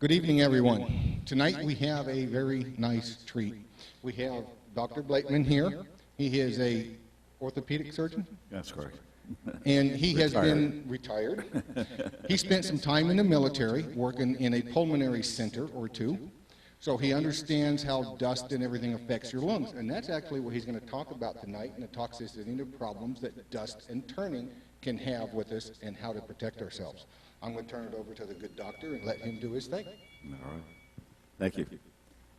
Good evening, everyone. Tonight we have a very nice treat. We have Dr. Blatman here. He is a orthopedic surgeon. That's correct. And he has been retired. He spent some time in the military working in a pulmonary center or two. So he understands how dust and everything affects your lungs. And that's actually what he's going to talk about tonight, and the toxicity and problems that dust and turning can have with us and how to protect ourselves. I'm going to turn it over to the good doctor and let him do his thing. All right. Thank you.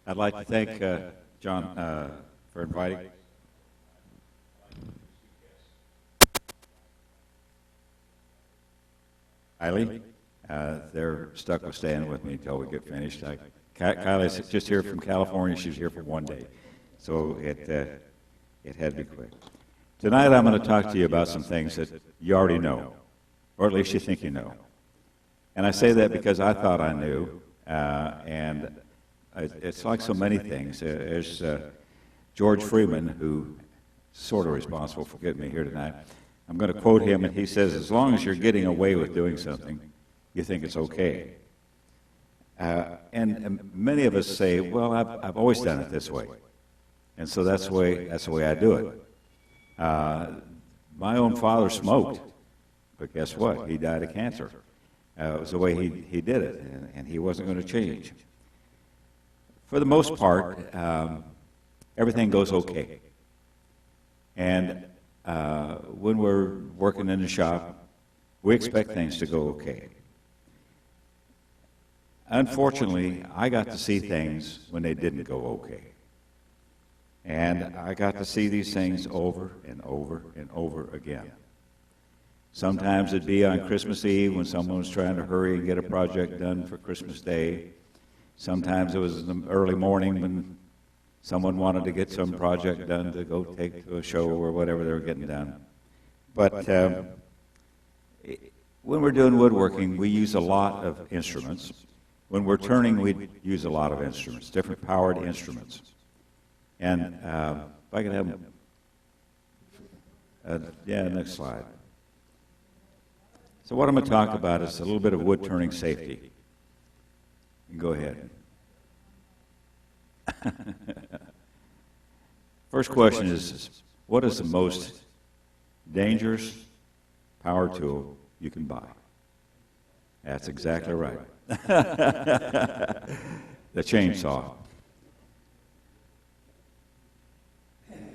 I'd like to thank John for inviting. Eileen, they're stuck with staying with me until we get finished. Kylie's just here from California. She was here for one day, so it had to be quick. Tonight I'm going to talk to you about some things that you already know, or at least you think you know. And I say that because I thought I knew, and it's like so many things. There's George Freeman, who's sort of responsible for getting me here tonight. I'm going to quote him, and he says, as long as you're getting away with doing something, you think it's okay. And many of us say, well, I've always done it this way. And so that's the way I do it. My own father smoked, but guess what? He died of cancer. It was the way he did it, and he wasn't going to change. For the most part, everything goes okay. And when we're working in the shop, we expect things to go okay. Unfortunately, I got to see things when they didn't go okay. And I got to see these things over and over and over again. Sometimes it'd be on Christmas Eve when someone was trying to hurry and get a project done for Christmas Day. Sometimes it was in the early morning when someone wanted to get some project done to go take to a show or whatever they were getting done. But when we're doing woodworking, we use a lot of instruments. When we're turning, we use a lot of instruments, different powered instruments. And if I could have, next slide. So what I'm going to talk about is a little bit of wood turning safety. You can go ahead. First question is, what is the most dangerous power tool you can buy? That's exactly right. The chainsaw.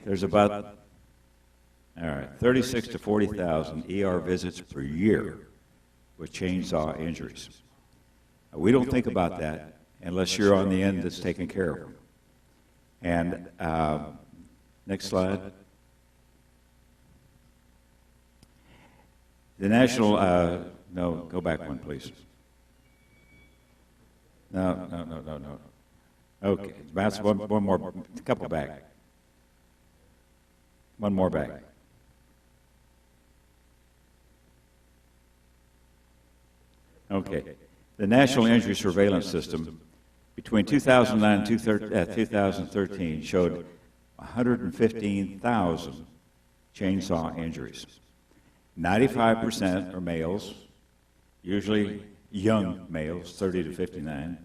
There's about 36 to 40,000 ER visits per year with chainsaw injuries. We don't think about that unless you're on the end that's taking care of them. And next slide. The national, no, go back one, please. No. Okay, bounce one more, a couple back. One more back. Okay. The National Injury Surveillance System between 2009 and 2013 showed 115,000 chainsaw injuries. 95% are males, usually young males, 30 to 59.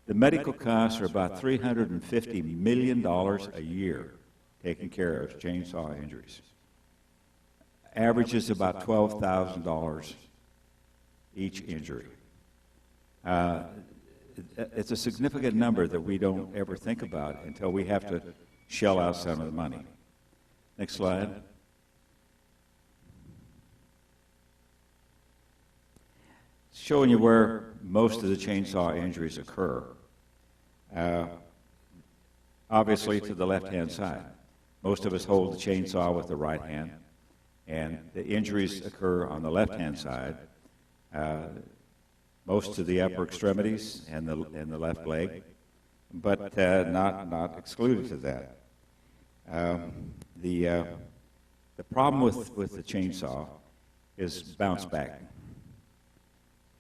The medical costs are about $350 million a year taking care of chainsaw injuries. Average is about $12,000 each injury. It's a significant number that we don't ever think about until we have to shell out some of the money. Next slide. Showing you where most of the chainsaw injuries occur. Obviously to the left-hand side. Most of us hold the chainsaw with the right hand, and the injuries occur on the left-hand side. Most to the upper extremities and the left leg, but not excluded to that. The problem with the chainsaw is bounce back.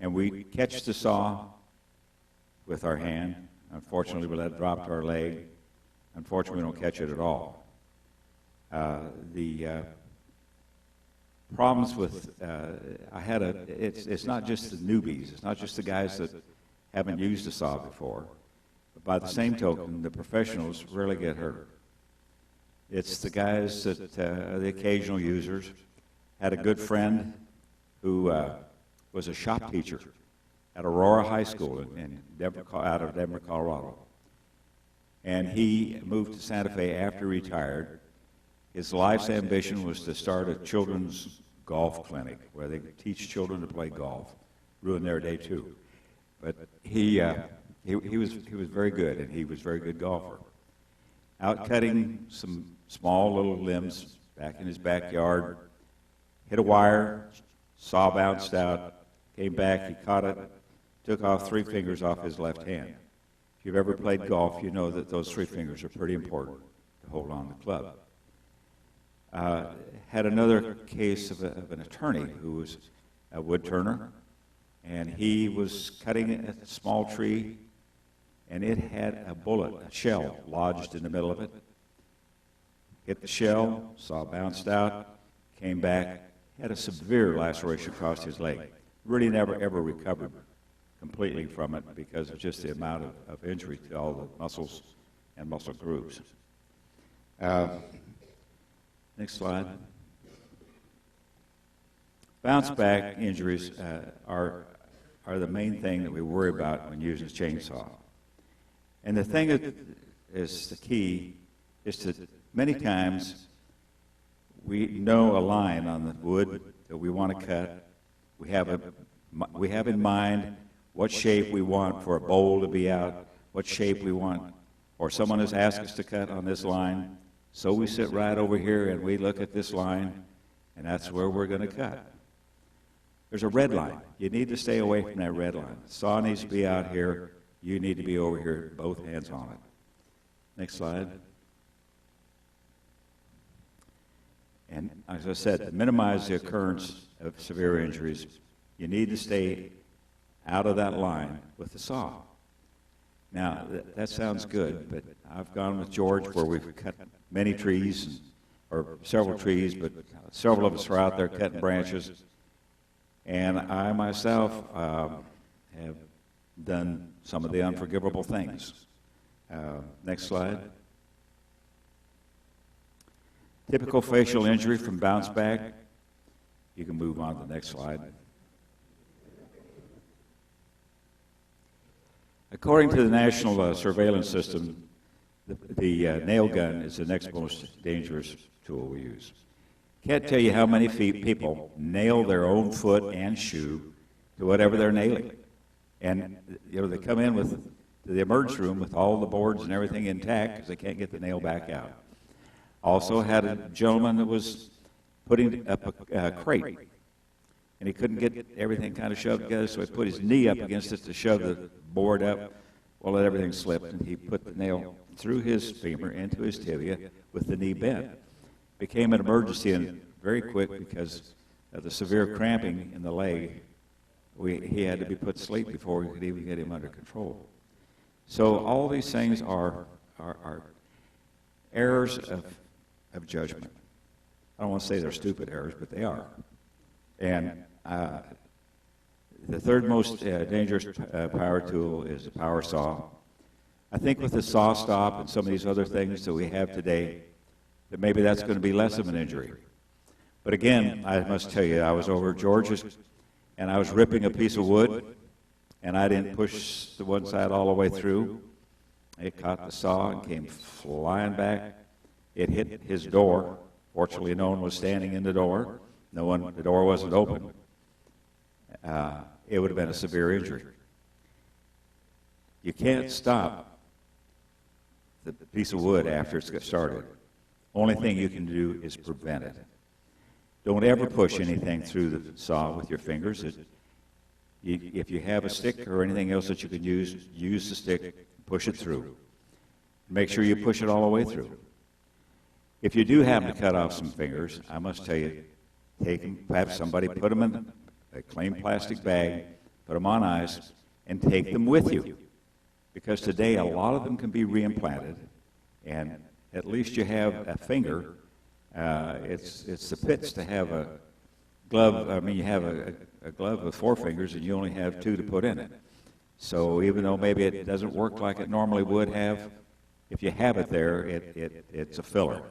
And we catch the saw with our hand. Unfortunately, we let it drop to our leg. Unfortunately, we don't catch it at all. The problems with, it's not just the newbies. It's not just the guys that haven't used a saw before. But by the same token, the professionals rarely get hurt. It's the guys that are the occasional users. Had a good friend who was a shop teacher at Aurora High School in Denver, out of Denver, Colorado. And he moved to Santa Fe after he retired. His life's ambition was to start a children's golf clinic where they could teach children to play golf, ruin their day too. But he was very good, and he was a very good golfer. Out cutting some small little limbs back in his backyard, hit a wire, saw bounced out, came back, he caught it, took off 3 fingers off his left hand. If you've ever played golf, you know that those 3 fingers are pretty important to hold on the club. Had another case of an attorney who was a woodturner, and he was cutting a small tree, and it had a bullet, a shell, lodged in the middle of it. Hit the shell, saw bounced out, came back, had a severe laceration across his leg. Really never, ever recovered completely from it because of just the amount of injury to all the muscles and muscle groups. Next slide. Bounce back injuries are the main thing that we worry about when using a chainsaw. And the thing that is the key is to, many times, we know a line on the wood that we want to cut. We have in mind what shape we want for a bowl to be out, what shape we want, or someone has asked us to cut on this line. So we sit right over here and we look at this line, and that's where we're going to cut. There's a red line. You need to stay away from that red line. The saw needs to be out here. You need to be over here, both hands on it. Next slide. And as I said, to minimize the occurrence of severe injuries, you need to stay out of that line with the saw. Now, that sounds good, but I've gone with George where we've cut many trees, or several trees, but several of us are out there cutting branches. And I myself have done some of the unforgivable things. Next slide. Typical facial injury from bounce back. You can move on to the next slide. According to the National Surveillance System, the nail gun is the next most dangerous tool we use. Can't tell you how many people nail their own foot and shoe to whatever they're nailing. And they come in to the emergency room with all the boards and everything intact because they can't get the nail back out. Also had a gentleman that was putting up a crate, and he couldn't get everything kind of shoved together, so he put his knee up against it to shove the board up. Well, everything slipped, and he put the nail through his femur into his tibia with the knee bent. Became an emergency and very quick because of the severe cramping in the leg. He had to be put to sleep before we could even get him under control. So all these things are errors of judgment. I don't want to say they're stupid errors, but they are. And the third most dangerous power tool is the power saw. I think with the saw stop and some of these other things that we have today, that maybe that's going to be less of an injury. But again, I must tell you, I was over at George's, and I was ripping a piece of wood, and I didn't push the one side all the way through. It caught the saw and came flying back. It hit his door. Fortunately, no one was standing in the door. The door wasn't open. It would have been a severe injury. You can't stop the piece of wood after it's got started. Only thing you can do is prevent it. Don't ever push anything through the saw with your fingers. If you have a stick or anything else that you can use the stick, push it through. Make sure you push it all the way through. If you do happen to cut off some fingers, I must tell you, take them, have somebody put them in a clean plastic bag, put them on ice, and take them with you. Because today a lot of them can be reimplanted, and at least you have a finger. It's the pits to have a glove. I mean, you have a glove with 4 fingers, and you only have 2 to put in it. So even though maybe it doesn't work like it normally would have, if you have it there, it's a filler.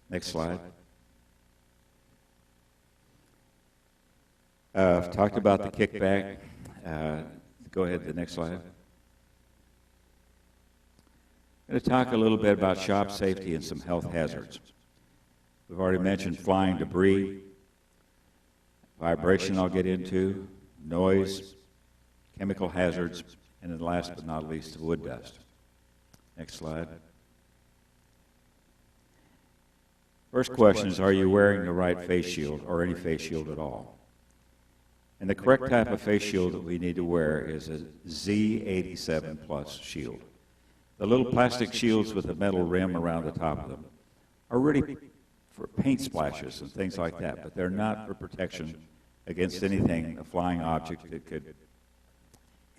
Next slide. I've talked about the kickback. Go ahead to the next slide. I'm going to talk a little bit about shop safety and some health hazards. We've already mentioned flying debris, vibration I'll get into, noise, chemical hazards, and then last but not least, wood dust. Next slide. First question is, are you wearing the right face shield or any face shield at all? And the correct type of face shield that we need to wear is a Z87 Plus shield. The little plastic shields with a metal rim around the top of them are really for paint splashes and things like that, but they're not for protection against anything, a flying object that could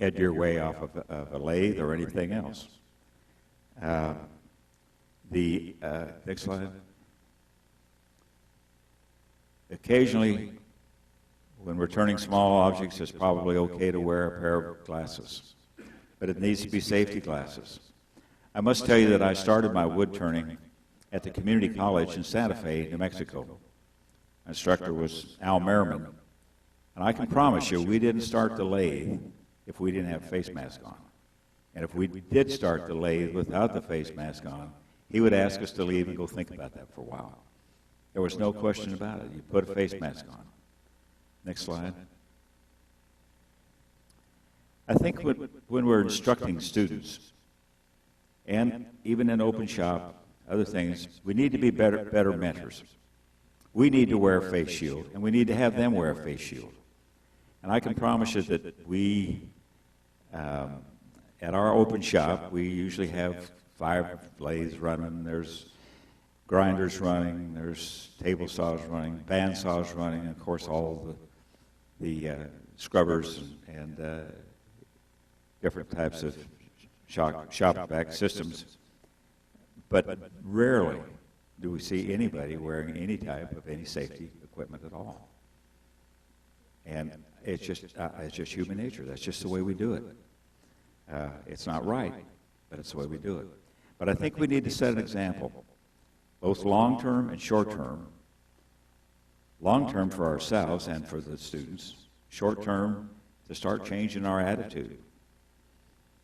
head your way off of a lathe or anything else. Next slide. Occasionally, when we're turning small objects, it's probably okay to wear a pair of glasses, but it needs to be safety glasses. I must tell you that I started my wood turning at the community college in Santa Fe, New Mexico. My instructor was Al Merriman, and I can promise you we didn't start the lathe if we didn't have a face mask on. And if we did start the lathe without the face mask on, he would ask us to leave and go think about that for a while. There was no question about it. You put a face mask on. Next slide. I think when we're instructing students, and even in open shop, other things, we need to be better mentors. We need to wear a face shield, and we need to have them wear a face shield. And I can promise you that we, at our open shop, we usually have 5 lathes running. There's grinders running, there's table saws running, band saws running, and of course all the scrubbers and different types of shop vac systems. But rarely do we see anybody wearing any type of any safety equipment at all. And it's just human nature. That's just the way we do it. It's not right, but it's the way we do it. But I think we need to set an example, both long-term and short-term. Long-term for ourselves and for the students. Short-term to start changing our attitude.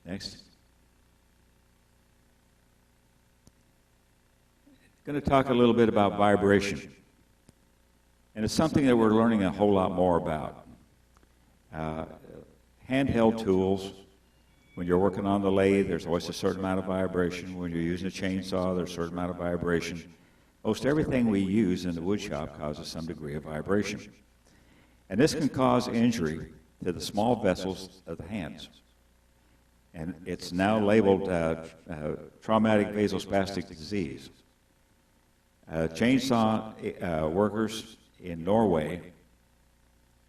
Next. I'm going to talk a little bit about vibration. And it's something that we're learning a whole lot more about. Handheld tools, when you're working on the lathe, there's always a certain amount of vibration. When you're using a chainsaw, there's a certain amount of vibration. Most everything we use in the wood shop causes some degree of vibration. And this can cause injury to the small vessels of the hands. And it's now labeled traumatic vasospastic disease. Chainsaw workers in Norway,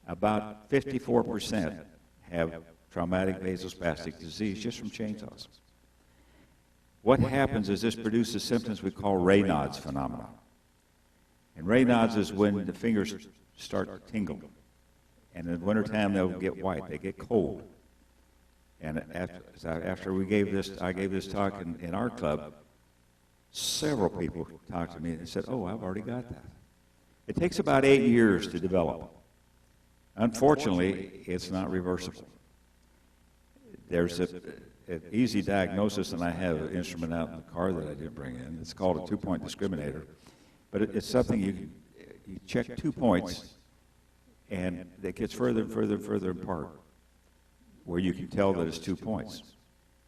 about 54% have traumatic vasospastic disease just from chainsaws. What happens is this produces symptoms we call Raynaud's phenomenon. And Raynaud's is when the fingers start to tingle. And in the wintertime, they'll get white. They get cold. And after I gave this talk in our club, several people talked to me and said, "Oh, I've already got that." It takes about 8 years to develop. Unfortunately, it's not reversible. There's an easy diagnosis, and I have an instrument out in the car that I didn't bring in. It's called a 2-point discriminator. But it's something you check 2 points, and it gets further and further and further apart, where you can tell that it's 2 points.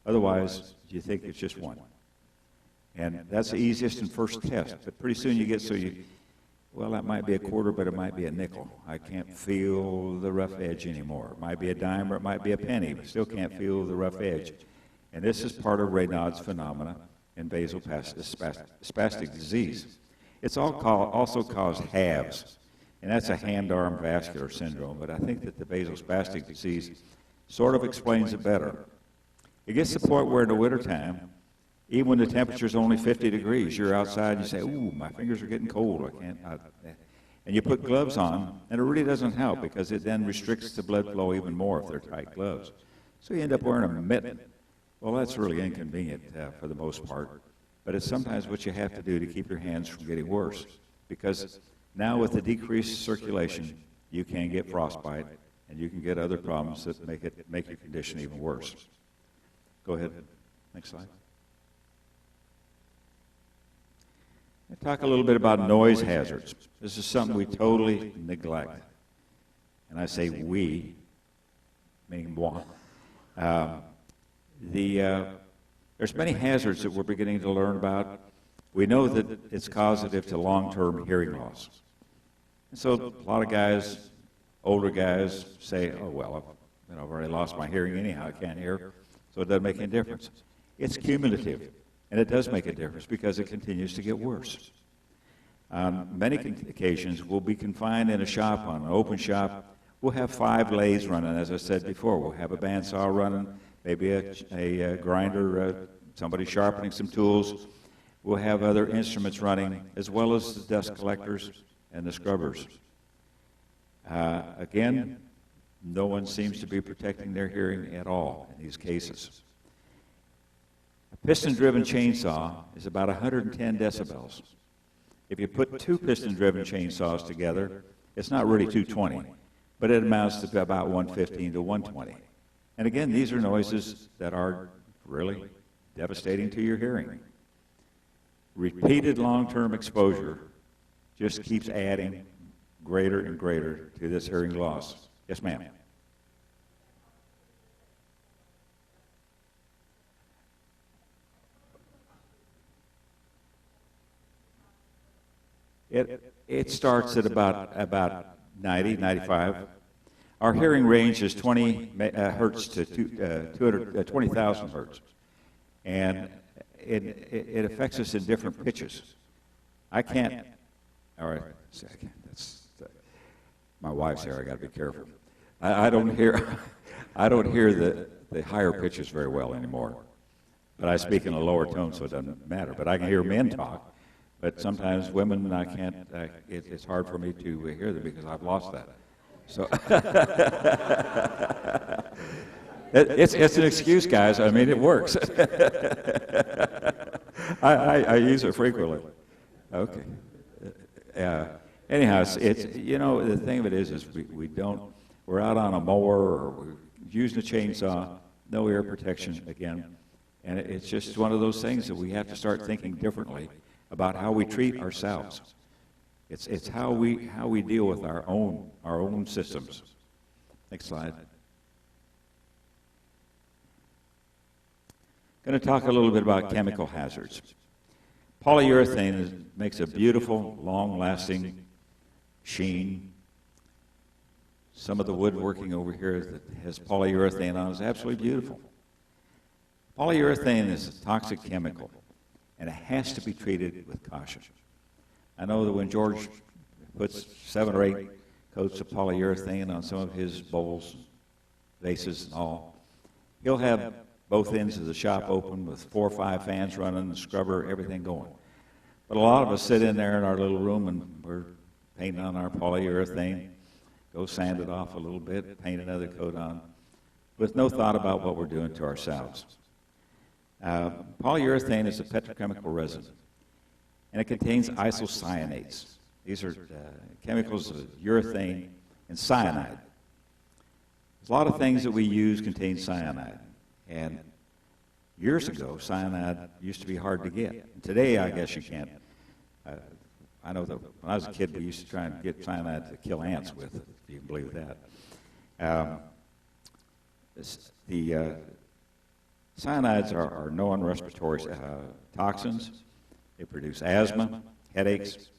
Otherwise, you think it's just 1. And that's the easiest and first test. But pretty soon you get well, that might be a quarter, but it might be a nickel. I can't feel the rough edge anymore. It might be a dime or it might be a penny, but still can't feel the rough edge. And this is part of Raynaud's phenomena in vasospastic disease. It's also caused halves, and that's a hand-arm vascular syndrome, but I think that the vasospastic disease sort of explains it better. It gets to the point where in the wintertime, even when the temperature's only 50 degrees, you're outside and you say, "Ooh, my fingers are getting cold, I can't." And you put gloves on, and it really doesn't help because it then restricts the blood flow even more if they're tight gloves. So you end up wearing a mitten. Well, that's really inconvenient for the most part, but it's sometimes what you have to do to keep your hands from getting worse, because now with the decreased circulation, you can get frostbite, and you can get other problems that make your condition even worse. Go ahead. Next slide. I'll talk a little bit about noise hazards. This is something we totally neglect. And I say we, meaning moi. There's many hazards that we're beginning to learn about. We know that it's causative to long-term hearing loss. And so a lot of guys, older guys, say, oh, well, I've already lost my hearing anyhow, I can't hear, so it doesn't make any difference. It's cumulative, and it does make a difference because it continues to get worse. On many occasions, we'll be confined in a shop, on an open shop. We'll have 5 lathes running, as I said before. We'll have a bandsaw running, maybe a grinder, somebody sharpening some tools. We'll have other instruments running, as well as the dust collectors and the scrubbers. Again, no one seems to be protecting their hearing at all in these cases. A piston-driven chainsaw is about 110 decibels. If you put 2 piston-driven chainsaws together, it's not really 220, but it amounts to about 115 to 120. And again, these are noises that are really devastating to your hearing. Repeated long-term exposure just keeps adding greater and greater to this hearing loss. Yes, ma'am. It starts at about 90, 95. Our hearing range is 20 hertz to 20,000 hertz. And it affects us in different pitches. I can't, all right, my wife's here, I got to be careful. I don't hear the higher pitches very well anymore. But I speak in a lower tone, so it doesn't matter. But I can hear men talk. But sometimes women, I can't, it's hard for me to hear them because I've lost that. So it's an excuse, guys. I mean, it works. I use it frequently. Okay. Anyhow, it's you know, the thing of it is we're out on a mower or we're using a chainsaw, no ear protection again. And it's just one of those things that we have to start thinking differently about how we treat ourselves. It's how we deal with our own systems. Next slide. Going to talk a little bit about chemical hazards. Polyurethane makes a beautiful, long-lasting sheen. Some of the woodworking over here that has polyurethane on is absolutely beautiful. Polyurethane is a toxic chemical, and it has to be treated with caution. I know that when George puts 7 or 8 coats of polyurethane on some of his bowls, vases, and all, he'll have both ends of the shop open with 4 or 5 fans running, the scrubber, everything going. But a lot of us sit in there in our little room and we're painting on our polyurethane, go sand it off a little bit, paint another coat on, with no thought about what we're doing to ourselves. Polyurethane is a petrochemical resin, and it contains isocyanates. These are chemicals of urethane and cyanide. There's a lot of things that we use contain cyanide, and years ago, cyanide used to be hard to get. And today, I guess you can't. I know that when I was a kid, we used to try and get cyanide to kill ants with, if you can believe that. The cyanides are known respiratory toxins. They produce asthma, headaches,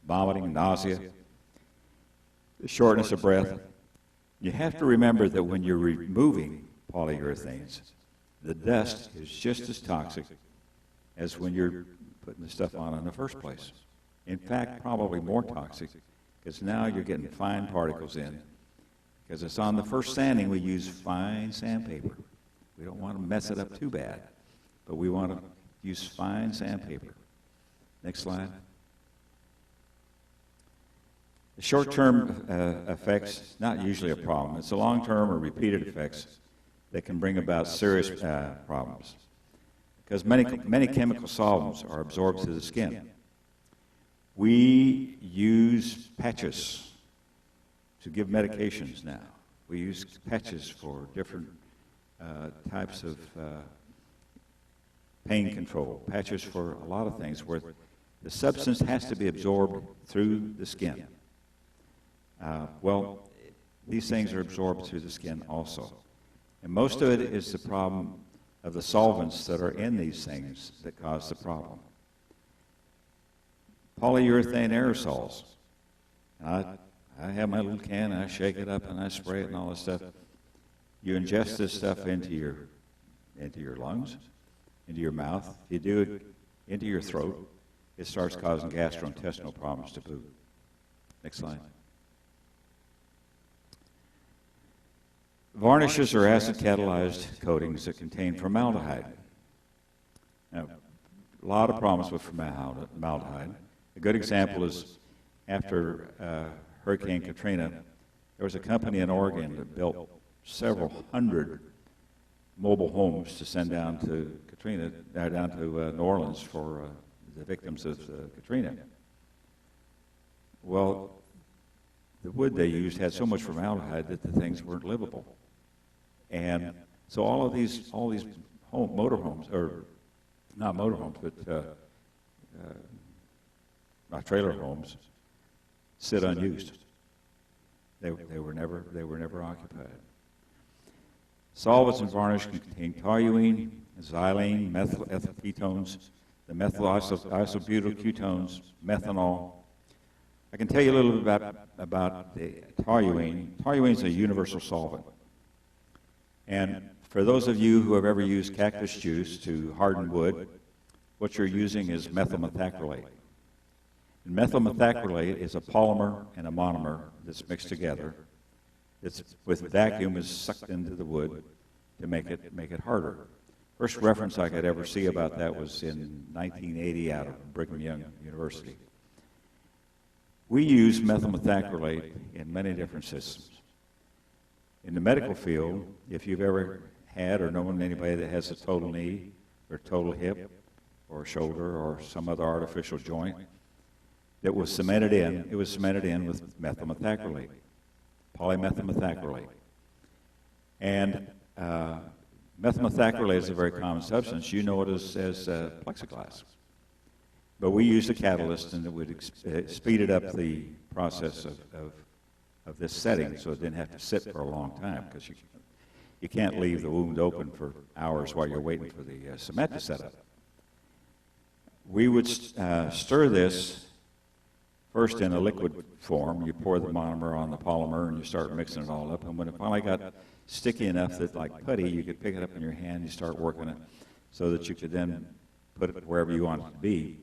vomiting, nausea, shortness of breath. You have to remember that when you're removing polyurethanes, the dust is just as toxic as when you're putting the stuff on in the first place. In fact, probably more toxic, because now you're getting fine particles in. Because it's on the first sanding, we use fine sandpaper. We don't want to mess it up too bad, but we want to use fine sandpaper. Next slide. The short-term effects, not usually a problem. It's the long-term or repeated effects that can bring about serious problems. Because many chemical solvents are absorbed through the skin. We use patches to give medications now. We use patches for different types of pain control, patches for a lot of things where the substance has to be absorbed through the skin. Well, these things are absorbed through the skin also. And most of it is the problem of the solvents that are in these things that cause the problem. Polyurethane aerosols. I have my little can, and I shake it up, and I spray it and all this stuff. You ingest this stuff into your lungs, into your mouth. If you do it into your throat, it starts causing gastrointestinal problems to boot. Next slide. Varnishes are acid-catalyzed coatings that contain formaldehyde. Now, a lot of problems with formaldehyde. A good example is after Hurricane Katrina, there was a company in Oregon that built several hundred mobile homes to send down to Katrina, down to New Orleans for the victims of Katrina. Well, the wood they used had so much formaldehyde that the things weren't livable. And so all these motorhomes, or not motorhomes, but trailer homes, sit unused. They were never occupied. Solvents and varnish can contain toluene, xylene, methyl ethyl ketones, the methyl isobutyl ketones, methanol. I can tell you a little bit about the toluene. Toluene is a universal solvent. And for those of you who have ever used cactus juice to harden wood, what you're using is methyl methacrylate. And methyl methacrylate is a polymer and a monomer that's mixed together. It's with vacuum is sucked into the wood to make it harder. First reference I could ever see about that was in 1980 out of Brigham Young University. We use methyl methacrylate in many different systems. In the medical field, if you've ever had or known anybody that has a total knee or total hip or shoulder or some other artificial joint that was cemented in, it was cemented in with methyl methacrylate, polymethyl methacrylate. And methyl methacrylate is a very common substance. You know it as plexiglass. But we used a catalyst, and it would speeded up the process of this setting, so it didn't have to sit for a long time, because you can't leave the wound open for hours while you're waiting for the cement to set up. We would stir this first in a liquid form. You pour the monomer on the polymer, and you start mixing it all up. And when it finally got sticky enough that, like putty, you could pick it up in your hand, you start working it, so that you could then put it wherever you want it to be,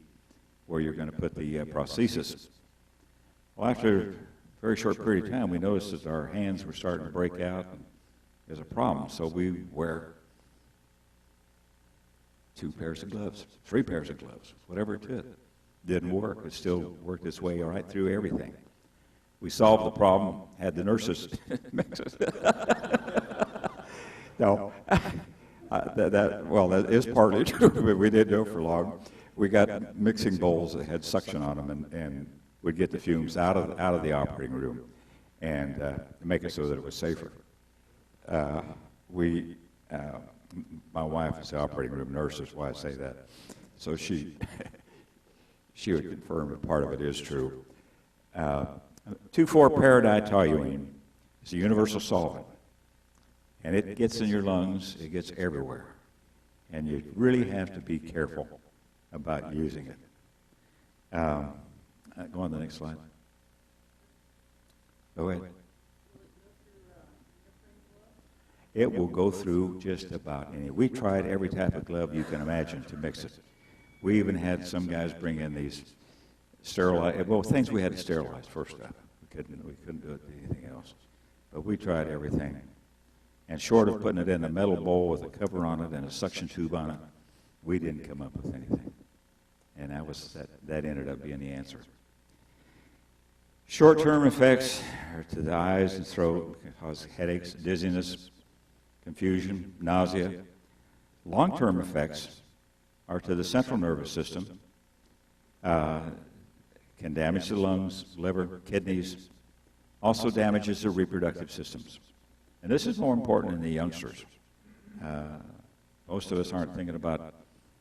where you're going to put the prosthesis. Well, after a very short period of time, we noticed that our hands were starting to break out. There's a problem, so we wear 2 pairs of gloves, 3 pairs of gloves, whatever it did. Didn't work. It still worked its way right through everything. We solved the problem, had the nurses mix it. No, that is partly true, but we didn't do it for long. We got mixing bowls that had suction on them, and we'd get the fumes out of the operating room and make it so that it was safer. My wife is the operating room nurse, is why I say that. So she would confirm that part of it is true. 2,4-paraditoluene is a universal solvent, and it gets in your lungs, it gets everywhere, and you really have to be careful about using it. Go on to the next slide. Go ahead. It will go through just about any. We tried every type of glove you can imagine to mix it. We even had some guys bring in these things we had to sterilize first up. We couldn't do it with anything else. But we tried everything. And short of putting it in a metal bowl with a cover on it and a suction tube on it, we didn't come up with anything. And that ended up being the answer. Short-term effects are to the eyes and throat, can cause headaches, dizziness, confusion, nausea. Long-term effects are to the central nervous system, can damage the lungs, liver, kidneys, also damages the reproductive systems. And this is more important in the youngsters. Most of us aren't thinking about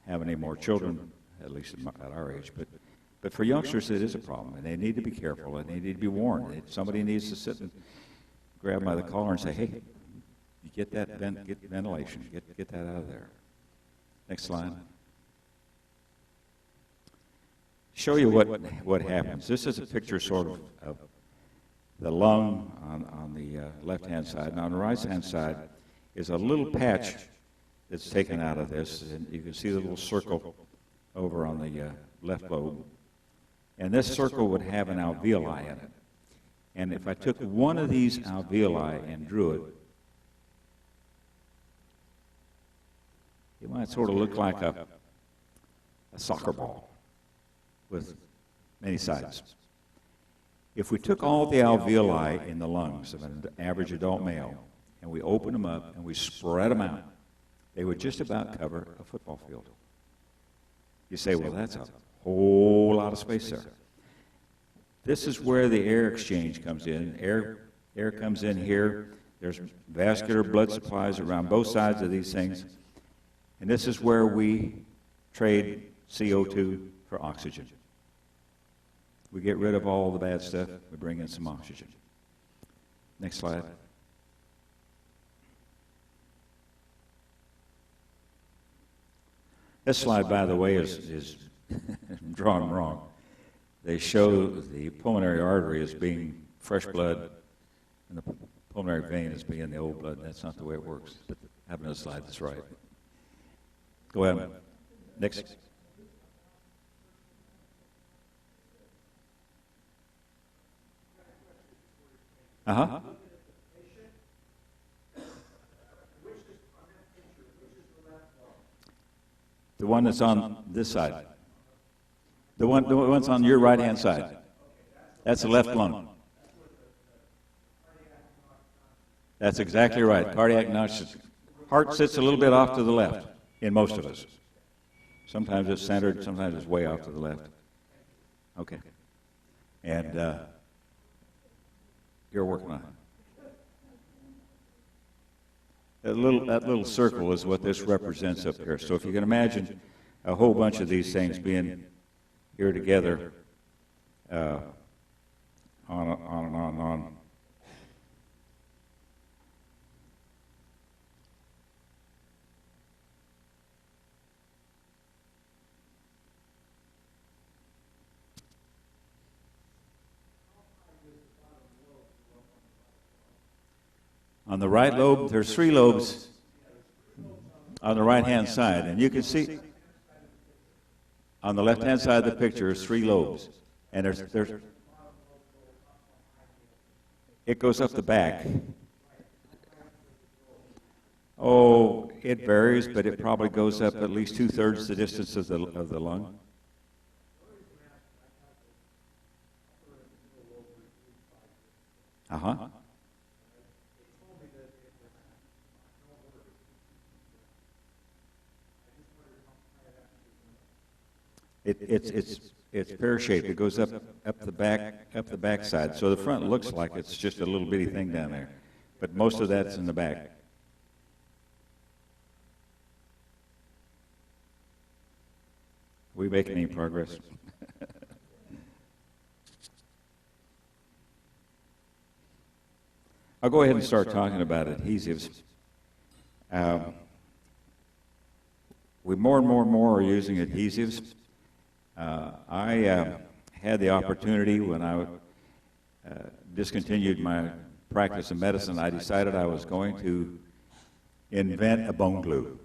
having any more children, at least at our age, but for youngsters it is a problem, and they need to be careful, and they need to be warned. Somebody needs to sit and grab them by the collar and say, hey, you get that get ventilation, get that out of there. Next slide. Show you what happens. This is a picture sort of the lung on the left-hand side, and on the right-hand side is a little patch that's taken out of this, and you can see the little circle over on the left lobe. And this circle would have an alveoli in it. And if I took one of these alveoli and drew it, it might sort of look like a soccer ball with many sides. If we took all the alveoli in the lungs of an average adult male and we opened them up and we spread them out, they would just about cover a football field. You say, well, that's a whole lot of space there. This is where the air exchange comes in. Air comes in here. There's vascular blood supplies around both sides of these things. And this is where we trade CO2 for oxygen. We get rid of all the bad stuff. We bring in some oxygen. Next slide. This slide, by the way, is drawn wrong. They show the pulmonary artery as being fresh blood and the pulmonary vein as being the old blood. That's not the way it works. But I have another slide that's right. Go ahead. Next. Uh-huh. The one that's on this side. The one's on your right-hand side. That's the left lung. That's exactly right. Cardiac noxious. Heart sits a little bit off to the left in most of us. Sometimes it's centered, sometimes it's way off to the left. Okay. And you're working on it. That little circle is what this represents up here. So if you can imagine a whole bunch of these things being here together, on and on and on. On the right lobe, there's 3 lobes on the right-hand side. And you can see on the left-hand side of the picture, there's 3 lobes. And it goes up the back. Oh, it varies, but it probably goes up at least 2/3 the distance of the lung. Uh-huh. It's pear-shaped. It goes up the back side. So the front looks like it's just a little bitty thing down there, but most of that's in the back. We making any progress? I'll go ahead and start talking about adhesives. We more and more are using adhesives. I had the opportunity when I discontinued my practice of medicine. I decided I was going to invent a bone glue.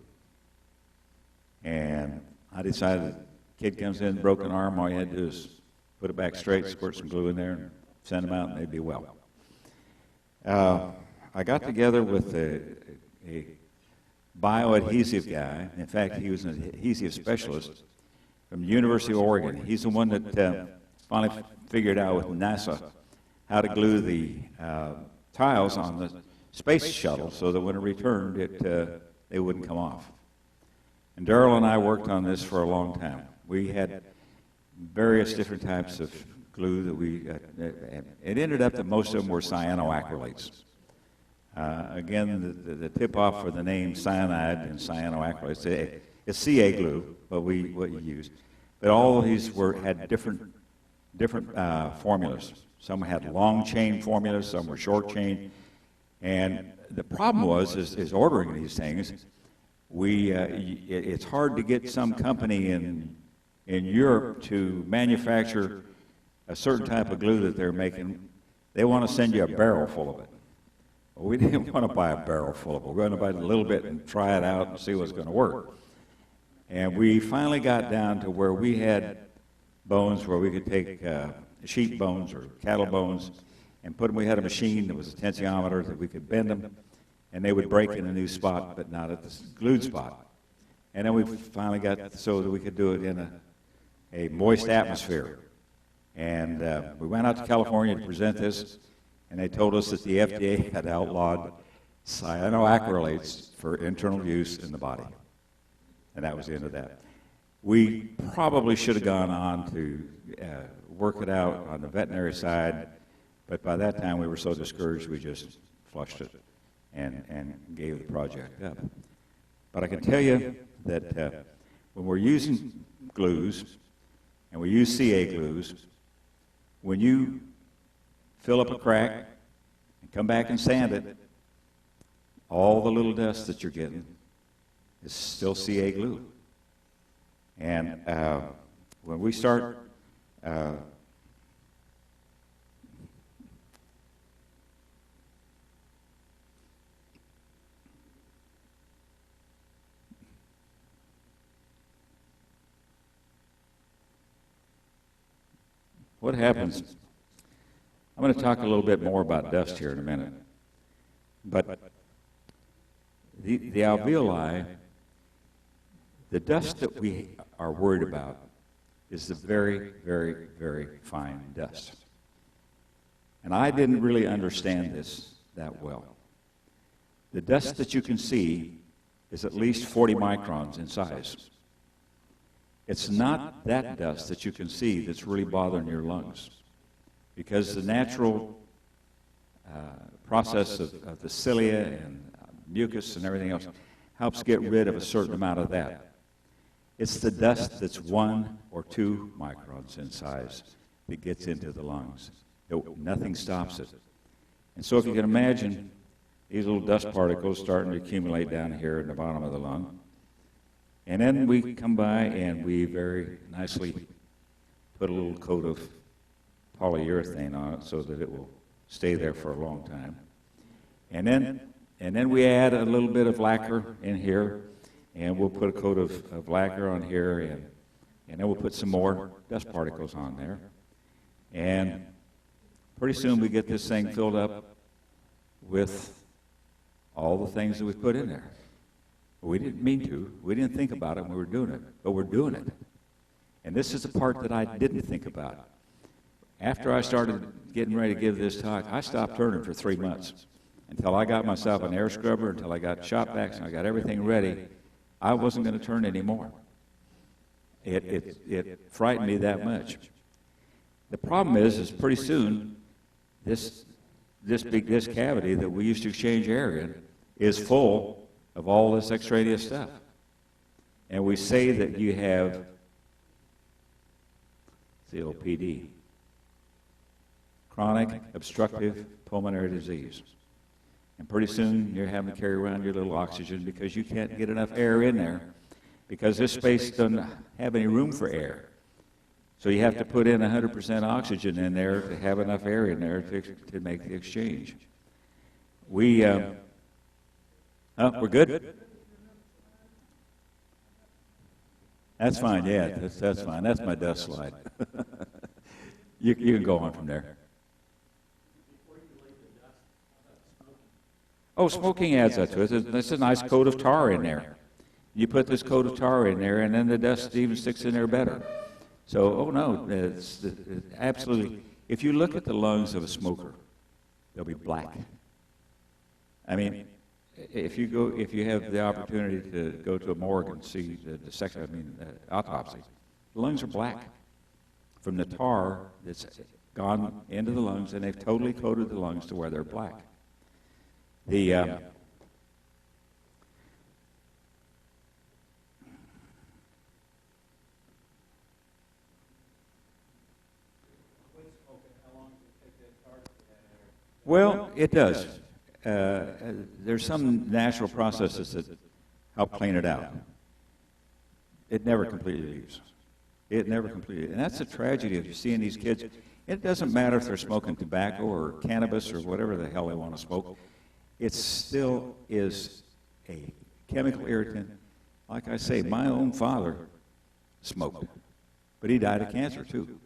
And I decided, kid comes in, broken arm, all you had to do is put it back straight, squirt some glue in there, and send them out, and they'd be well. I got together with a bioadhesive guy. In fact, he was an adhesive specialist from the University of Oregon. He's the one that finally figured out with NASA how to glue the tiles on the space shuttle so that when it returned, they wouldn't come off. And Darrell and I worked on this for a long time. We had various different types of glue that it ended up that most of them were cyanoacrylates. Again, the tip-off for the name cyanide and cyanoacrylates, it's CA glue, what you use. But all of these had different formulas. Some had long chain formulas, some were short chain. And the problem is ordering these things. It's hard to get some company in Europe to manufacture a certain type of glue that they're making. They want to send you a barrel full of it. Well, we didn't want to buy a barrel full of it. We're going to buy a little bit and try it out and see what's going to work. And we finally got down to where we had bones where we could take sheep bones or cattle bones and put them. We had a machine that was a tensiometer that we could bend them, and they would break in a new spot, but not at the glued spot. And then we finally got so that we could do it in a moist atmosphere. And we went out to California to present this, and they told us that the FDA had outlawed cyanoacrylates for internal use in the body. And that was the end of that. We probably should have gone on to work it out on the veterinary side, but by that time we were so discouraged we just flushed it and gave the project up. But I can tell you that when we're using glues, and we use CA glues, when you fill up a crack and come back and sand it, all the little dust that you're getting is still CA glue. And when we start what happens, I'm going to talk a little bit more about dust here in a minute, but the alveoli, the dust that we are worried about is the very, very, very fine dust. And I didn't really understand this that well. The dust that you can see is at least 40 microns in size. It's not that dust that you can see that's really bothering your lungs, because the natural process of the cilia and mucus and everything else helps get rid of a certain amount of that. It's the dust that's 1 or 2 microns in size that gets into the lungs. Nothing stops it. And so if you can imagine these little dust particles starting to accumulate down here in the bottom of the lung, and then we come by and we very nicely put a little coat of polyurethane on it so that it will stay there for a long time. And then we add a little bit of lacquer in here, and we'll put a coat of lacquer on here, and then we'll put some more dust particles on there. And pretty soon we get this thing filled up with all the things that we put in there. We didn't mean to. We didn't think about it when we were doing it, but we're doing it. And this is the part that I didn't think about. After I started getting ready to give this talk, I stopped turning for 3 months until I got myself an air scrubber, until I got shop vacs and I got everything ready. I wasn't going to turn anymore. It frightened me that much. The problem is pretty soon, this cavity that we used to exchange air in is full of all this extraneous stuff. And we say that you have COPD, chronic obstructive pulmonary disease. And pretty soon you're having to carry around your little oxygen because you can't get enough air in there because this space doesn't have any room for air. So you have to put in 100% oxygen in there to have enough air in there to make the exchange. We're good? That's fine, yeah, that's fine. That's my dust slide. You can go on from there. Oh, smoking adds that to it. There's a nice coat of tar in there. You put this coat of tar in there, and then the dust even sticks in there better. So, oh no, it's absolutely. If you look at the lungs of a smoker, they'll be black. I mean, if you have the opportunity to go to a morgue and see the autopsy, the lungs are black from the tar that's gone into the lungs, and they've totally coated the lungs to where they're black. The well, it does. There's some natural processes that help clean it out. It never completely leaves. It never completely, and that's a tragedy of seeing these kids. It doesn't matter if they're smoking tobacco or cannabis or whatever the hell they want to smoke. It still is a chemical irritant. Like I say, my own father smoked, but he died of cancer too.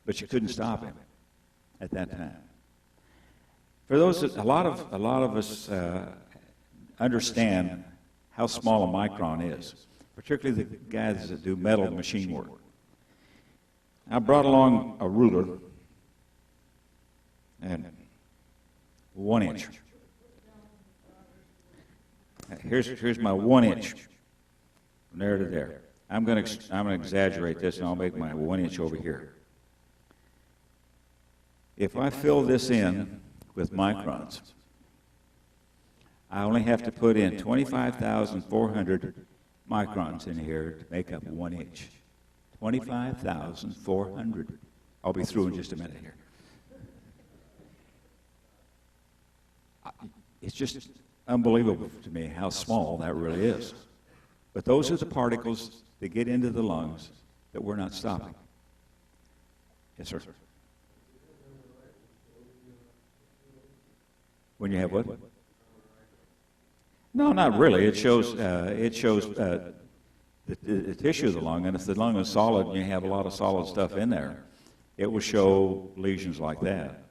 But you couldn't stop him at that time. For those, a lot of us understand how small a micron is, particularly the guys that do metal machine work. I brought along a ruler and 1 inch. Here's my 1 inch from there to there. I'm going to exaggerate this, and I'll make my 1 inch over here. If I fill this in with microns, I only have to put in 25,400 microns in here to make up 1 inch. 25,400. I'll be through in just a minute here. It's just unbelievable to me how small that really is. But those are the particles that get into the lungs that we're not stopping. Yes, sir. When you have what? No, not really. It shows the tissue of the lung, and if the lung is solid and you have a lot of solid stuff in there, it will show lesions like that.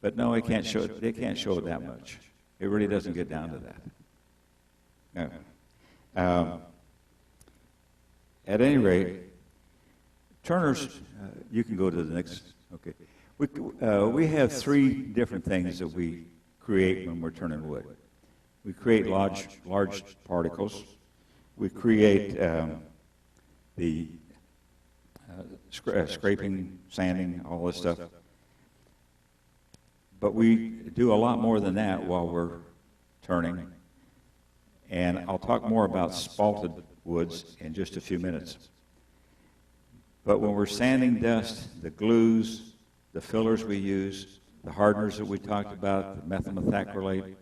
But no, it can't show it that much. It really doesn't get down to that. No. At any rate, Turner's, you can go to the next. Okay. We have 3 different things that we create when we're turning wood. We create large particles. We create the scraping, sanding, all this stuff. But we do a lot more than that while we're turning. And I'll talk more about spalted woods in just a few minutes. But when we're sanding dust, the glues, the fillers we use, the hardeners that we talked about, the methyl methacrylate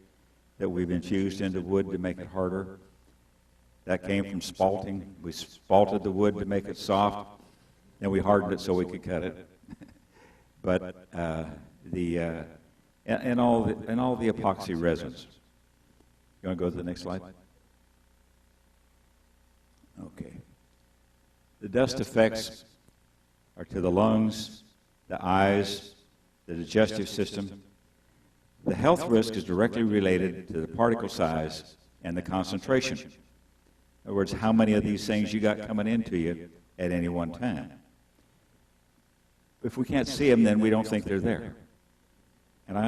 that we've infused into wood to make it harder, that came from spalting. We spalted the wood to make it soft, and we hardened it so we could cut it. But and all the epoxy resins. You want to go to the next slide? Okay. The dust effects are to the lungs, the eyes, the digestive system. The health risk is directly related to the particle size and the concentration. In other words, how many of these things you got coming into you at any one time. If we can't see them, then we don't think they're there. And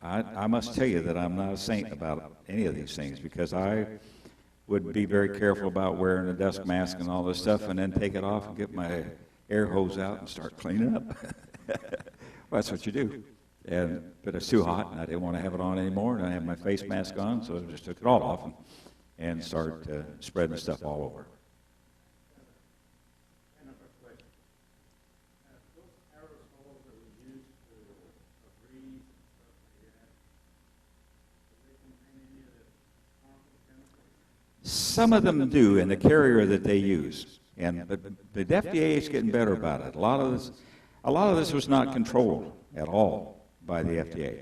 I must tell you that I'm not a saint about any of these things, because I would be very careful about wearing a dust mask and all this stuff, and then take it off and get my air hose out and start cleaning up. Well, that's what you do. But it's too hot, and I didn't want to have it on anymore, and I had my face mask on, so I just took it all off and started spreading the stuff all over. Some of them do in the carrier that they use, but the FDA is getting better about it. A lot of this was not controlled at all by the FDA.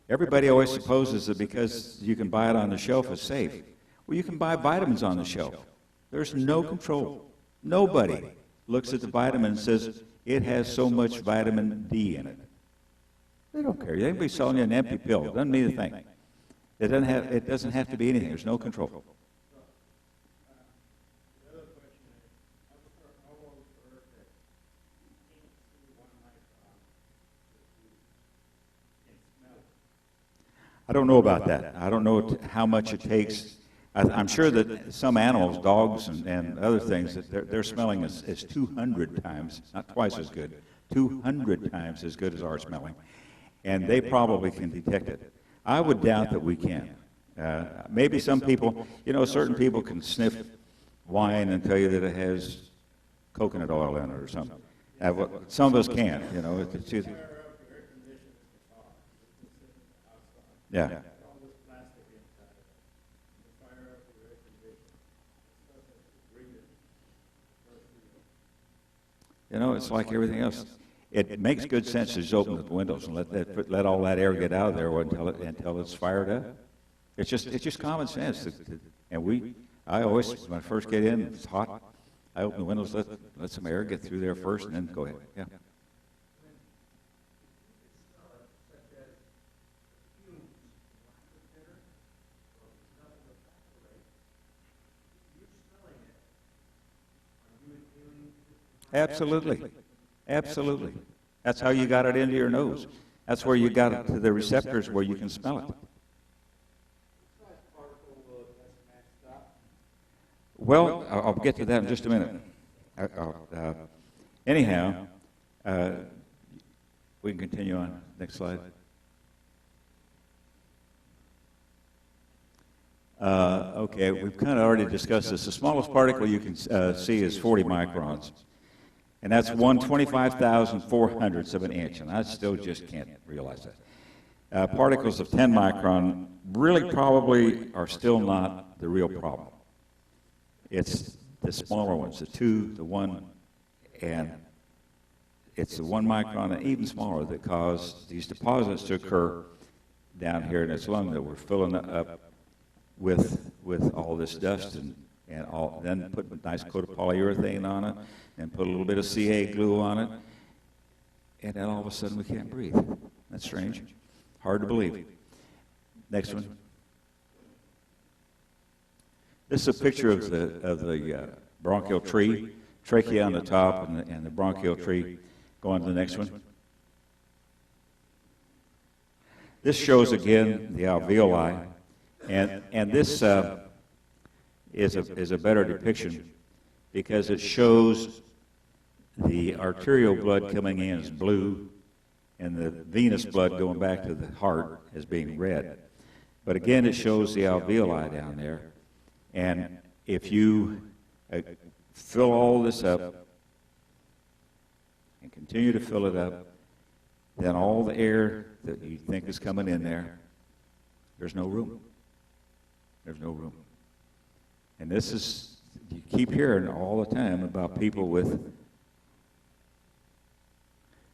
Everybody always supposes that because you can buy it on the shelf, it's safe. Well, you can buy vitamins on the shelf. There's no control. Nobody looks at the vitamin and says it has so much vitamin D in it. They don't care. They can be selling you an empty pill. It doesn't mean a thing. It doesn't have to be anything. There's no control. I don't know about that. I don't know how much it takes. I'm sure that some animals, dogs and other things, that their smelling is 200 times, not twice as good, 200 times as good as our smelling. And they probably can detect it. I would doubt that we can. Maybe some people, certain people can sniff wine and tell you that it has coconut oil in it or something. Some of us can't, Yeah. It's like everything else. It makes good sense to just open the windows and let all that air get out of there until it's fired up. It's just common sense. I always, when I first get in, it's hot. I open the windows, let some air get through there first, and then go ahead. Yeah. Absolutely. Absolutely. That's how you got it into your nose. That's where you got it to the receptors where you can smell it. Well, I'll get to that in just a minute. Anyhow, we can continue on. Next slide. Okay, we've kind of already discussed this. The smallest particle you can see is 40 microns. And that's 1/25,400th of an inch, and I still just can't realize that. Particles of 10 micron really probably are still not the real problem. It's the smaller ones, the 2, the 1, and it's the 1 micron and even smaller that cause these deposits to occur down here in its lung that we're filling up with all this dust and all, then put a nice coat of polyurethane on it, and put a little bit of CA glue on it, and then all of a sudden we can't breathe. That's strange. Hard to believe. Next one. This is a picture of the bronchial tree, trachea on the top, and the bronchial tree. Go on to the next one. This shows again the alveoli, and this is a better depiction because it shows the arterial blood coming in as blue and the venous blood going back to the heart as being red. But again, it shows the alveoli down there. And if you fill all this up and continue to fill it up, then all the air that you think is coming in there, there's no room. There's no room. And this is, you keep hearing all the time about people with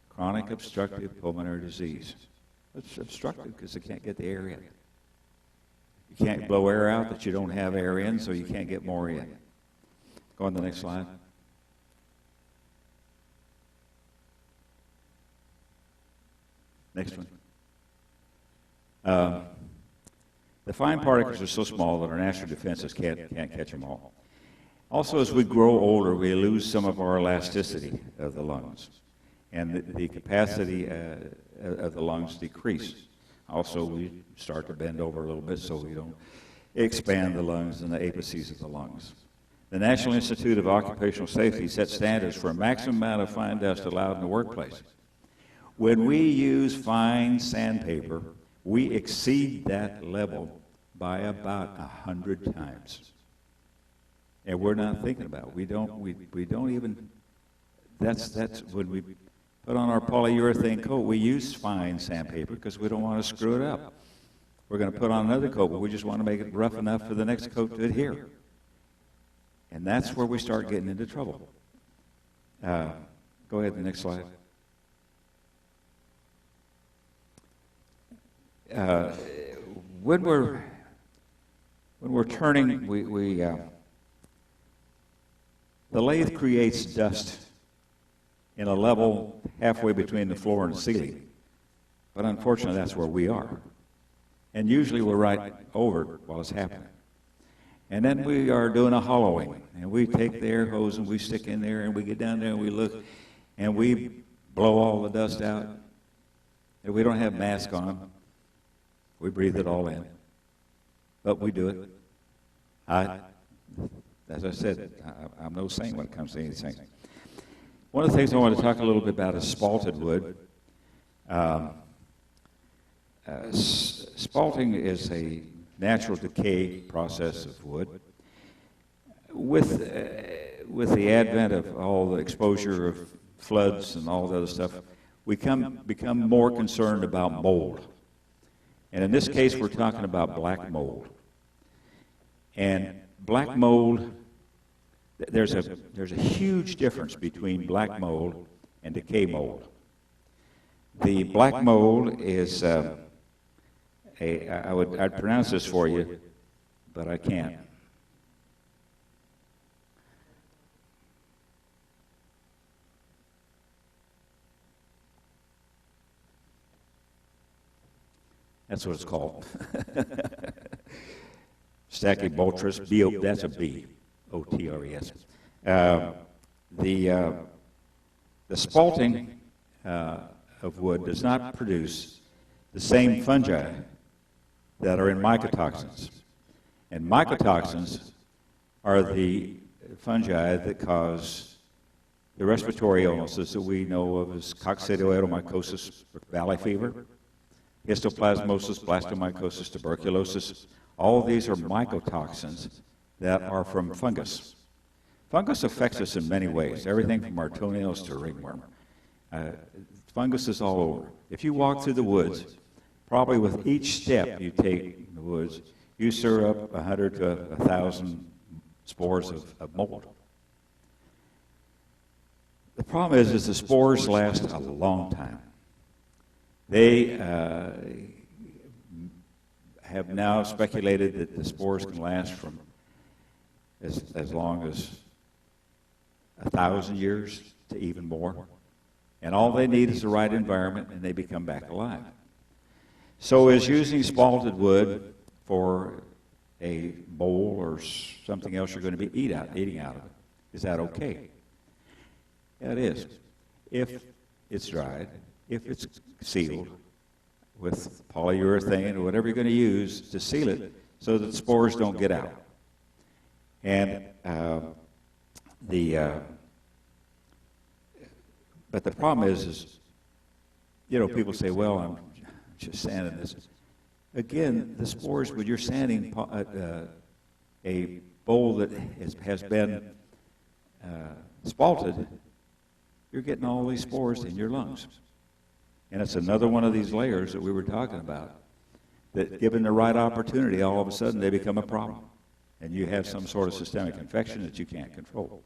chronic obstructive pulmonary disease. It's obstructive because they can't get the air in. You can't blow air out that you don't have air in, so you can't get more in. Go on to the next slide. Next one. The fine particles are so small that our natural defenses can't catch them all. Also, as we grow older, we lose some of our elasticity of the lungs, and the capacity of the lungs decrease. Also, we start to bend over a little bit so we don't expand the lungs and the apices of the lungs. The National Institute of Occupational Safety sets standards for a maximum amount of fine dust allowed in the workplace. When we use fine sandpaper, we exceed that level by about 100 times. And we're not thinking about it. We don't even, that's when we put on our polyurethane coat, we use fine sandpaper because we don't want to screw it up. We're going to put on another coat, but we just want to make it rough enough for the next coat to adhere. And that's where we start getting into trouble. Go ahead, the next slide. When we're turning, the lathe creates dust in a level halfway between the floor and the ceiling. But unfortunately, that's where we are. And usually we're right over it while it's happening. And then we are doing a hollowing, and we take the air hose and we stick in there, and we get down there and we look, and we blow all the dust out. And we don't have masks on. We breathe it all in. But we do it. As I said, I'm no saint when it comes to anything. One of the things I want to talk a little bit about is spalted wood. Spalting is a natural decay process of wood. With the advent of all the exposure of floods and all the other stuff, we become more concerned about mold. And in this case, we're talking about black mold. And black mold, there's a huge difference between black mold and decay mold. The black mold is I'd pronounce this for you, but I can't. That's what it's called. Stachybotrys, that's a B, O-T-R-E-S. The spalting of wood does not produce the same fungi that are in mycotoxins. And mycotoxins are the fungi that cause the respiratory illnesses that we know of as coccidioidomycosis, valley fever, histoplasmosis, blastomycosis, tuberculosis. All of these are mycotoxins that are from fungus. Fungus affects us in many ways, everything from our toenails to ringworm. Fungus is all over. If you walk through the woods, probably with each step you take in the woods, you stir up 100 to 1,000 spores of mold. The problem is the spores last a long time. They have now speculated that the spores can last from as long as 1,000 years to even more. And all they need is the right environment, and they become back alive. So is using spalted wood for a bowl or something else you're going to be eating out of it, is that okay? Yeah, it is. If it's dried, if it's sealed with polyurethane or whatever you're going to use to seal it so that the spores don't get out. And but the problem is, you know, people say, well, I'm just sanding this. Again, the spores, when you're sanding a bowl that has been spalted, you're getting all these spores in your lungs. And it's another one of these layers that we were talking about, that given the right opportunity, all of a sudden they become a problem. And you have some sort of systemic infection that you can't control.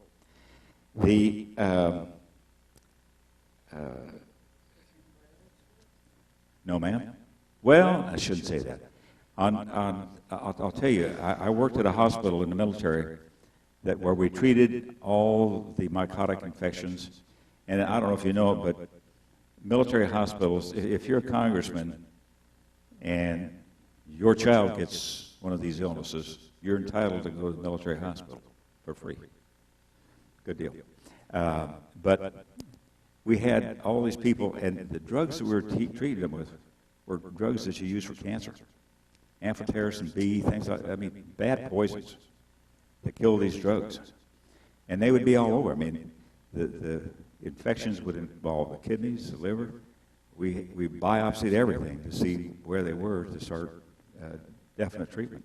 No, ma'am? Well, I shouldn't say that. I'll tell you, I worked at a hospital in the military where we treated all the mycotic infections. And I don't know if you know it, but military hospitals, if you're a congressman and your child gets one of these illnesses, you're entitled to go to the military hospital for free. Good deal. But we had all these people, and the drugs that we were treating them with were drugs that you use for cancer. Amphotericin B, things like that. I mean, bad poisons that kill these drugs. And they would be all over. I mean, the infections would involve the kidneys, the liver. We biopsied everything to see where they were to start definite treatment.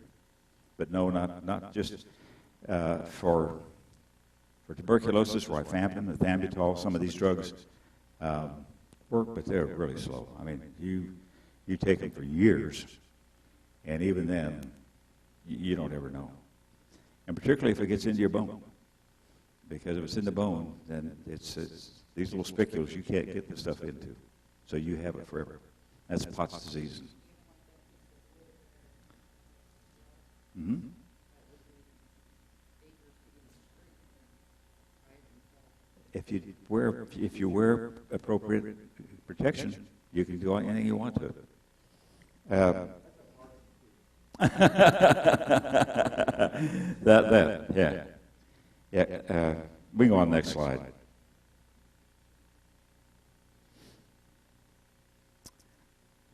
But no, not just for tuberculosis, rifampin, ethambutol, some of these drugs work, but they're really slow. I mean, you take them for years, and even then, you don't ever know. And particularly if it gets into your bone. Because if it's in the bone, then it's these little spicules you can't get the stuff into. So you have it forever. That's Pott's disease. Mm-hmm. If you wear appropriate protection, you can do anything you want to. Yeah. We can go on the next slide.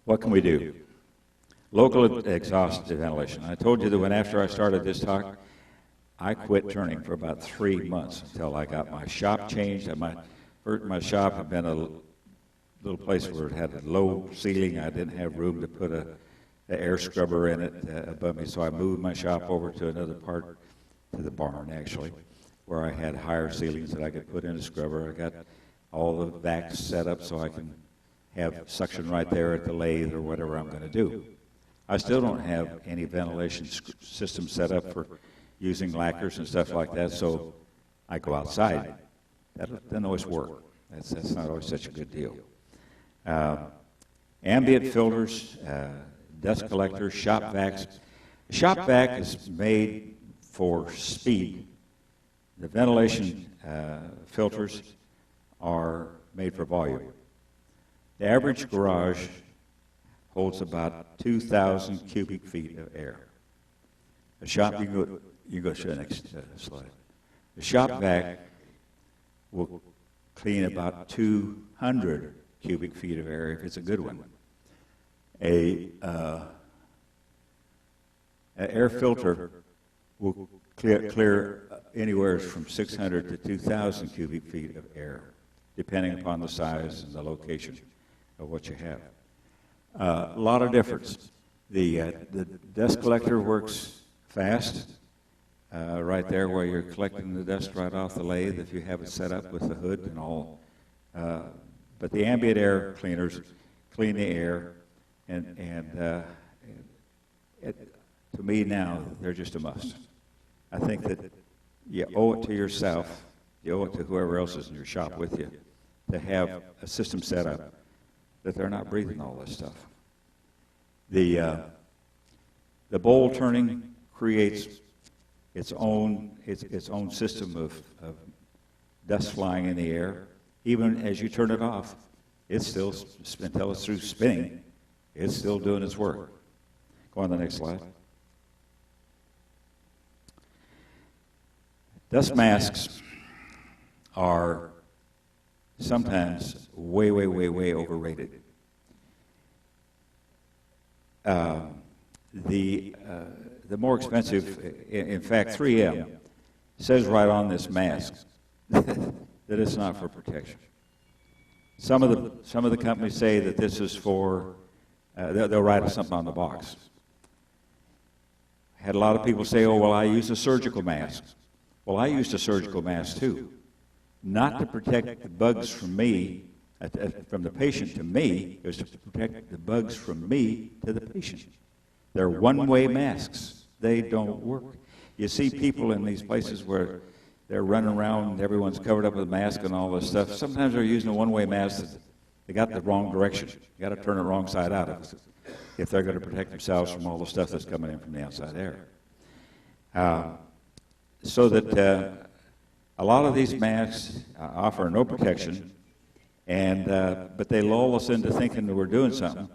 What can we do? Local exhaust ventilation. I told you that when after I started this talk, I quit turning for about 3 months until I got my shop changed. My shop had been a little place where it had a low ceiling. I didn't have room to put an air scrubber in it above me, so I moved my shop over to another part, to the barn actually, where I had higher ceilings that I could put in a scrubber. I got all the vacs set up so I can have suction right there at the lathe or whatever I'm going to do. I still don't have any ventilation system set up for using lacquers and stuff like that, so I go outside. That doesn't always work. That's not always such a good deal. Ambient filters, dust collectors, shop vacs. A shop vac is made for speed. The ventilation filters are made for volume. The average garage holds about 2,000 cubic feet of air. A shop, you can go to the next slide. The shop vac will clean about 200 cubic feet of air if it's a good one. An air filter will clear anywhere from 600 to 2,000 cubic feet of air, depending upon the size and the location of what you have. A lot of difference. The dust collector works fast, right there where you're collecting the dust right off the lathe if you have it set up with the hood and all. But the ambient air cleaners clean the air, and to me now, they're just a must. I think that you owe it to yourself, you owe it to whoever else is in your shop with you, to have a system set up that they're not breathing all this stuff. The bowl turning creates its own system of dust flying in the air. Even as you turn it off, it's still, until it's through spinning, it's still doing its work. Go on to the next slide. Dust masks are sometimes way overrated. The more expensive, in fact, 3M says right on this mask that it's not for protection. Some of the companies say that this is for, they'll write something on the box. Had a lot of people say, oh, well, I use a surgical mask. Well, I used a surgical mask too, not to protect the bugs from me, from the patient to me. It was to protect the bugs from me to the patient. They're one-way masks. They don't work. You see people in these places where they're running around, everyone's covered up with a mask and all this stuff. Sometimes they're using a one-way mask that they got the wrong direction. You got to turn it wrong side out if they're going to protect themselves from all the stuff that's coming in from the outside air. So that a lot of these masks offer no protection, and but they lull us into thinking that we're doing something.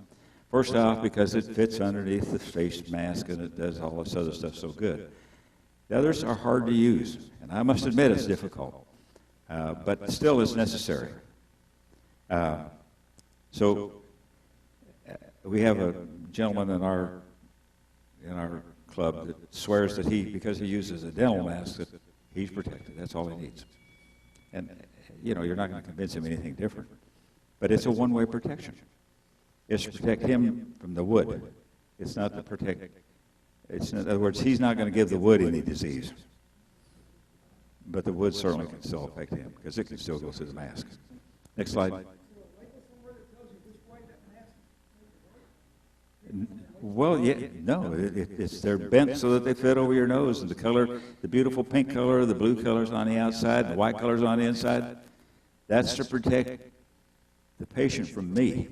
First off, because it fits underneath the face mask and it does all this other stuff so good. The others are hard to use, and I must admit it's difficult, but still is necessary. So we have a gentleman in our club that swears that because he uses a dental mask, that he's protected. That's all he needs. And, you know, you're not going to convince him anything different. But it's a one-way protection. It's to protect him from the wood. It's not to protect, in other words, he's not going to give the wood any disease. But the wood certainly can still affect him, because it can still go through the mask. Next slide. Well, yeah, no, they're bent so that they fit over your nose, and the color, the beautiful pink color, the blue color's on the outside, the white color's on the inside. That's to protect the patient from me,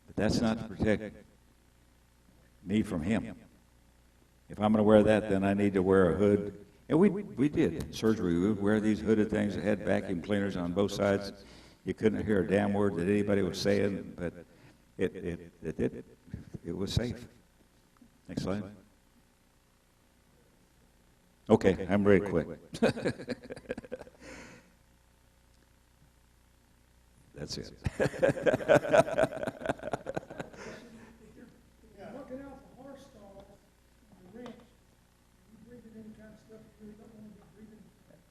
but that's not to protect me from him. If I'm going to wear that, then I need to wear a hood. And we did in surgery. We would wear these hooded things that had vacuum cleaners on both sides. You couldn't hear a damn word that anybody was saying, but it was safe. Next slide. Okay, I'm ready to quit. That's it.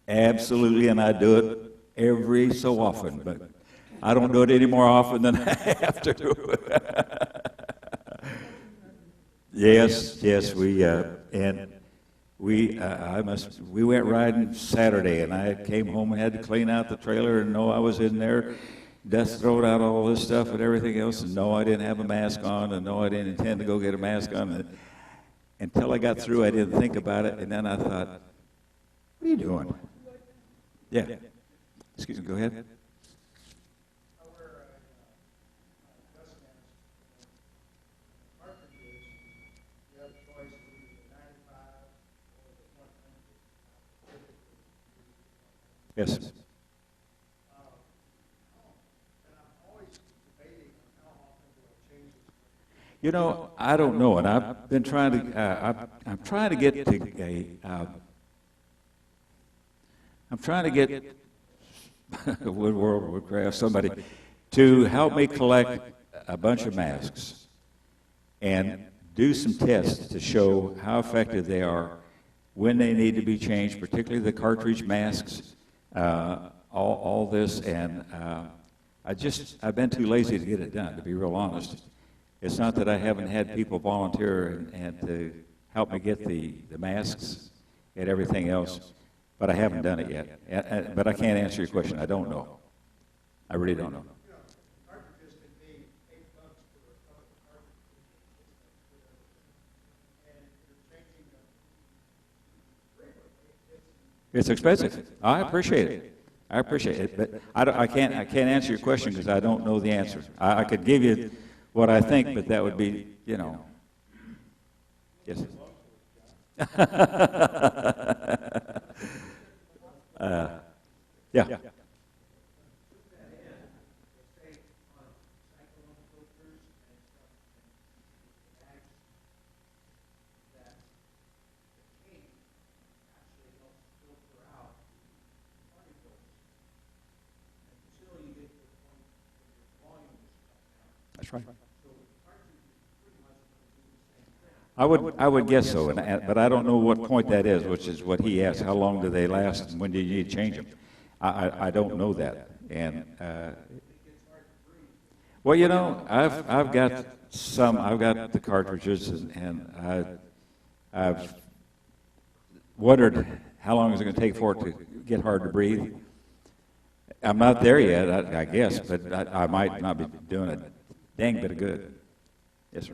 Absolutely, and I do it every so often, but I don't do it any more often than I have to. Yes, we we went riding Saturday, and I came home and had to clean out the trailer, and no, I was in there, dust throwing out all this stuff and everything else, and no, I didn't have a mask on, and no, I didn't intend to go get a mask on. And until I got through, I didn't think about it, and then I thought, what are you doing? Yeah. Excuse me, go ahead. Yes. You know, I don't know, and I've been trying to. I'm trying to get to a. I'm trying to get Woodcraft, somebody, to help me collect a bunch of masks and do some tests to show how effective they are, when they need to be changed, particularly the cartridge masks, all this, and I've been too lazy to get it done, to be real honest. It's not that I haven't had people volunteer and to help me get the masks and everything else, but I haven't done it yet. But I can't answer your question. I don't know. I really don't know. It's expensive. I appreciate it. I appreciate it, but I can't answer your question because I don't know the answer. I could give you what I think, but that would be, you know. Yes. Yeah. That's right. I would guess so, but I don't know what point that is, which is what he asked. How long do they last, and when do you need to change them? I don't know that, and well, you know, I've got the cartridges, and I've wondered how long is it going to take for it to get hard to breathe. I'm not there yet, I guess, but I might not be doing a dang bit of good. Yes, sir.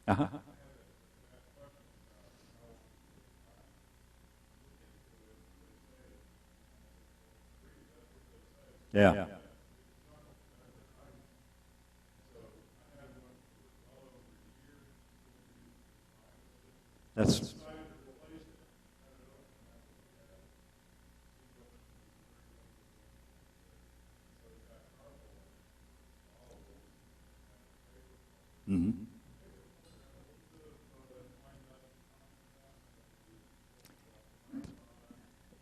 Uh-huh. Yeah. That's mm-hmm.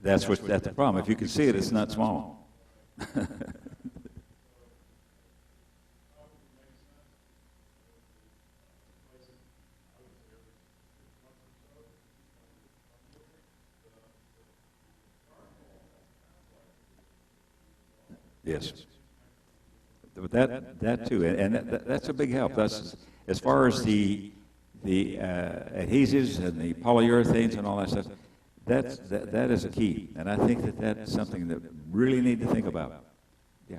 That's the problem. If you can see it, it's not small. Yes. But that too, and that's a big help. That's as far as the adhesives and the polyurethanes and all that stuff. That is a key, and I think that that's something that really need to think about. Yeah.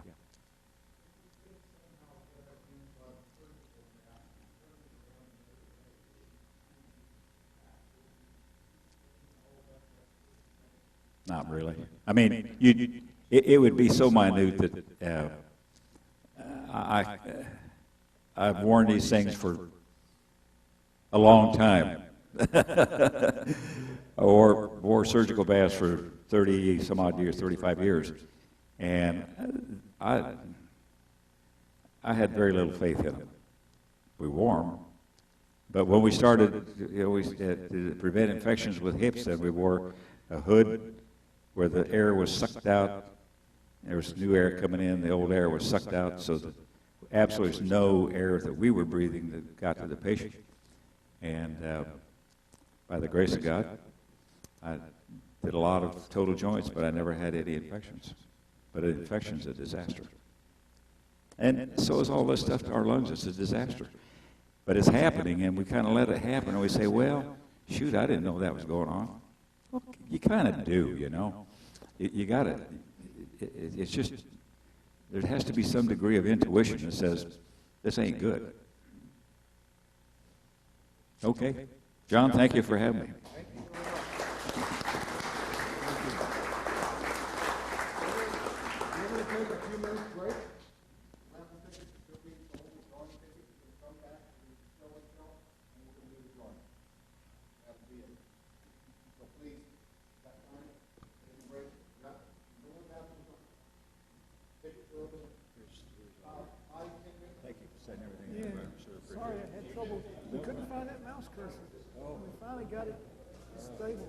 Not really. I mean, it would be so minute that I've worn these things for a long time. Or wore surgical masks for 30 some odd years, 35 years, and I had very little faith in them. We wore them, but when we started, to prevent infections with hips, then we wore a hood where the air was sucked out. There was new air coming in, the old air was sucked out, so that absolutely no air that we were breathing that got to the patient. And by the grace of God, I did a lot of total joints, but I never had any infections. But an infection's a disaster. And so is all this stuff to our lungs. It's a disaster. But it's happening, and we kind of let it happen, and we say, well, shoot, I didn't know that was going on. Well, you kind of do, you know. You got to, it's just, there has to be some degree of intuition that says, this ain't good. Okay. John, thank you for having me. Sorry, I had trouble. We couldn't find that mouse cursor. We finally got it stable.